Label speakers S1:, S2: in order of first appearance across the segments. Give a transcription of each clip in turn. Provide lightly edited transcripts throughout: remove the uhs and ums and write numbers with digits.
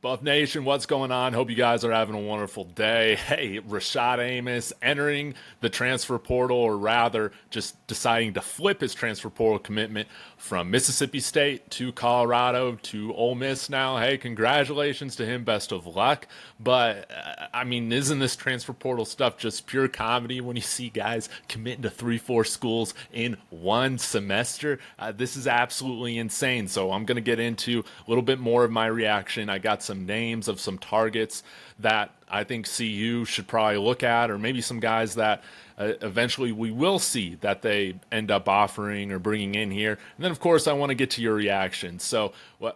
S1: Buff Nation, what's going on? Hope you guys are having a wonderful day. Hey, Rashad Amos entering the transfer portal, or rather, just deciding to flip his transfer portal commitment from Mississippi State to Colorado to Ole Miss now. Hey, congratulations to him. Best of luck. But, I mean, isn't this transfer portal stuff just pure comedy when you see guys committing to 3-4 schools in one semester? This is absolutely insane. So I'm going to get into a little bit more of my reaction. I got some names of some targets that I think CU should probably look at, or maybe some guys that eventually we will see that they end up offering or bringing in here. And then, of course, I want to get to your reaction. So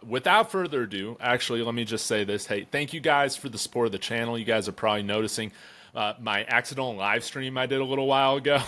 S1: without further ado, actually, let me just say this. Hey, thank you guys for the support of the channel. You guys are probably noticing my accidental live stream I did a little while ago.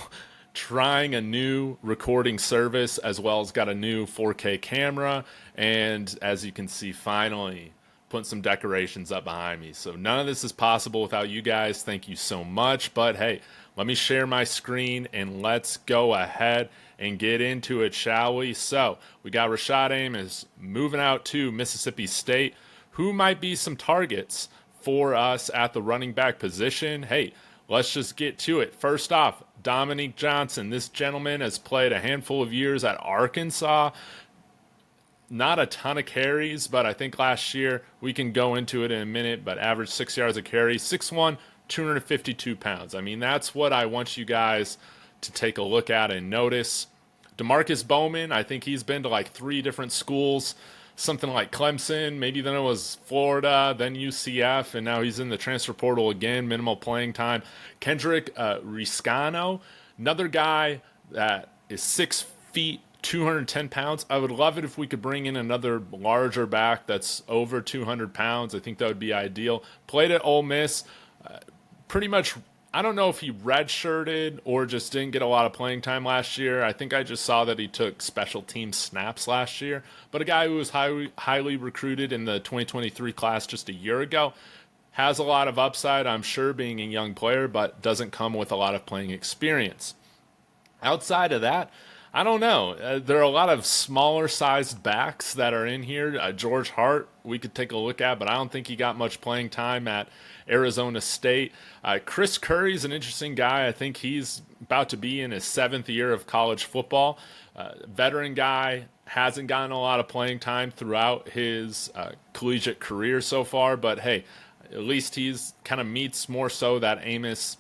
S1: Trying a new recording service, as well as got a new 4K camera. And as you can see, finally putting some decorations up behind me. So none of this is possible without you guys. Thank you so much. But hey, let me share my screen and let's go ahead and get into it, shall we? So we got Rashad Amos moving out to Mississippi State. Who might be some targets for us at the running back position? Hey, let's just get to it. First off, Dominique Johnson. This gentleman has played a handful of years at Arkansas. Not a ton of carries, but I think last year, we can go into it in a minute, but averaged 6 yards a carry, 6'1", 252 pounds. I mean, that's what I want you guys to take a look at and notice. Demarcus Bowman, I think he's been to like 3 different schools, something like Clemson, maybe then it was Florida, then UCF, and now he's in the transfer portal again, minimal playing time. Kendrick Riscano, another guy that is 6 feet, 210 pounds. I would love it if we could bring in another larger back that's over 200 pounds. I think that would be ideal. Played at Ole Miss. Pretty much, I don't know if he redshirted or just didn't get a lot of playing time last year. I think I just saw that he took special team snaps last year. But a guy who was highly recruited in the 2023 class just a year ago. Has a lot of upside, I'm sure, being a young player, but doesn't come with a lot of playing experience. Outside of that, I don't know. There are a lot of smaller-sized backs that are in here. George Hart, we could take a look at, but I don't think he got much playing time at Arizona State. Chris Curry's an interesting guy. I think he's about to be in his 7th year of college football. Veteran guy, hasn't gotten a lot of playing time throughout his collegiate career so far, but hey, at least he's kind of meets more so that Amos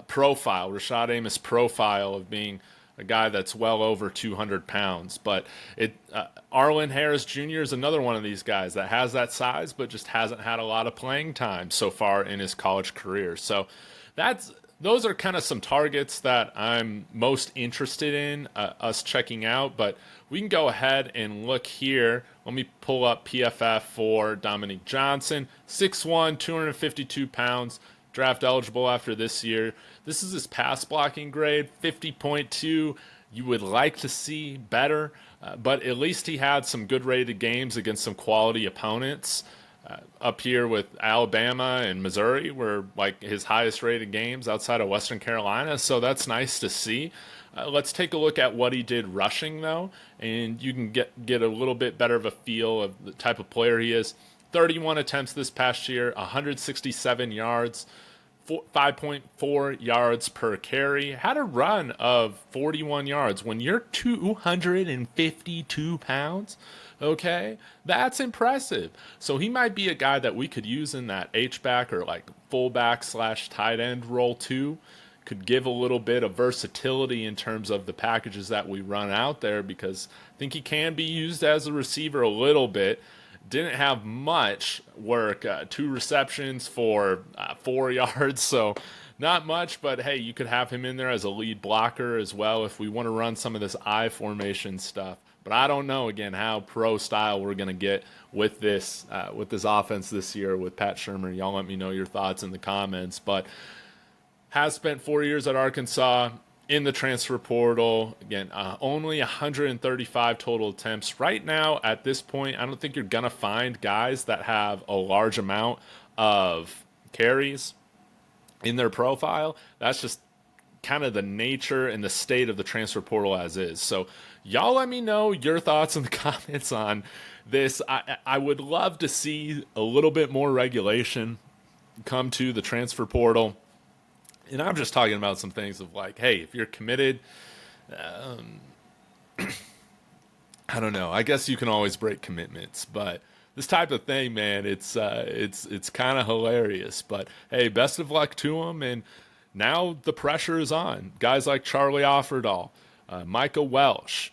S1: profile, Rashad Amos profile of being a guy that's well over 200 pounds. But Arlen Harris Jr. is another one of these guys that has that size, but just hasn't had a lot of playing time so far in his college career. So those are kind of some targets that I'm most interested in us checking out. But we can go ahead and look here. Let me pull up PFF for Dominique Johnson, 6'1", 252 pounds. Draft eligible after this year. This is his pass blocking grade, 50.2. You would like to see better, but at least he had some good rated games against some quality opponents. Up here with Alabama and Missouri were like his highest rated games outside of Western Carolina, so that's nice to see. Let's take a look at what he did rushing, though, and you can get a little bit better of a feel of the type of player he is. 31 attempts this past year, 167 yards, 5.4 yards per carry. Had a run of 41 yards. When you're 252 pounds, okay, that's impressive. So he might be a guy that we could use in that H-back or like fullback / tight end role too. Could give a little bit of versatility in terms of the packages that we run out there, because I think he can be used as a receiver a little bit. Didn't have much work, 2 receptions for 4 yards, so not much, but hey, you could have him in there as a lead blocker as well if we want to run some of this I formation stuff. But I don't know, again, how pro style we're going to get with this offense this year with Pat Shurmur. Y'all let me know your thoughts in the comments. But has spent 4 years at Arkansas, in the transfer portal. Again, only 135 total attempts. Right now, at this point, I don't think you're going to find guys that have a large amount of carries in their profile. That's just kind of the nature and the state of the transfer portal as is. So y'all let me know your thoughts in the comments on this. I would love to see a little bit more regulation come to the transfer portal. And I'm just talking about some things of like, hey, if you're committed, I don't know. I guess you can always break commitments, but this type of thing, man, it's kind of hilarious. But hey, best of luck to them. And now the pressure is on. Guys like Charlie Offerdahl, Micah Welsh,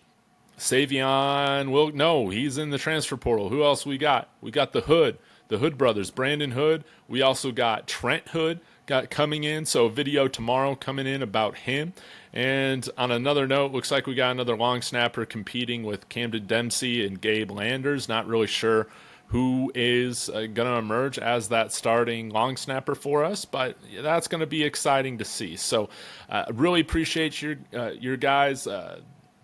S1: Savion. Well, no, he's in the transfer portal. Who else we got? We got the Hood brothers, Brandon Hood. We also got Trent Hood coming in. So a video tomorrow coming in about him. And on another note, looks like we got another long snapper competing with Camden Dempsey and Gabe Landers. Not really sure who is going to emerge as that starting long snapper for us, but that's going to be exciting to see. So really appreciate your guys'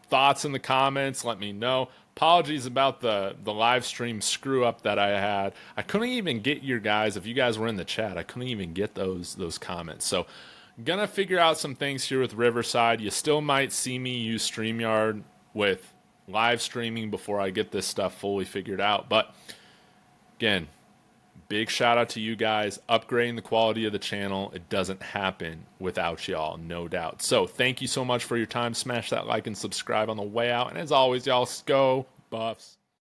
S1: thoughts in the comments. Let me know. Apologies about the live stream screw up that I had. I couldn't even get your guys, if you guys were in the chat, I couldn't even get those comments. So gonna figure out some things here with Riverside. You still might see me use StreamYard with live streaming before I get this stuff fully figured out. But again, big shout out to you guys upgrading the quality of the channel. It doesn't happen without y'all, no doubt. So thank you so much for your time. Smash that like and subscribe on the way out. And as always, y'all, go Buffs.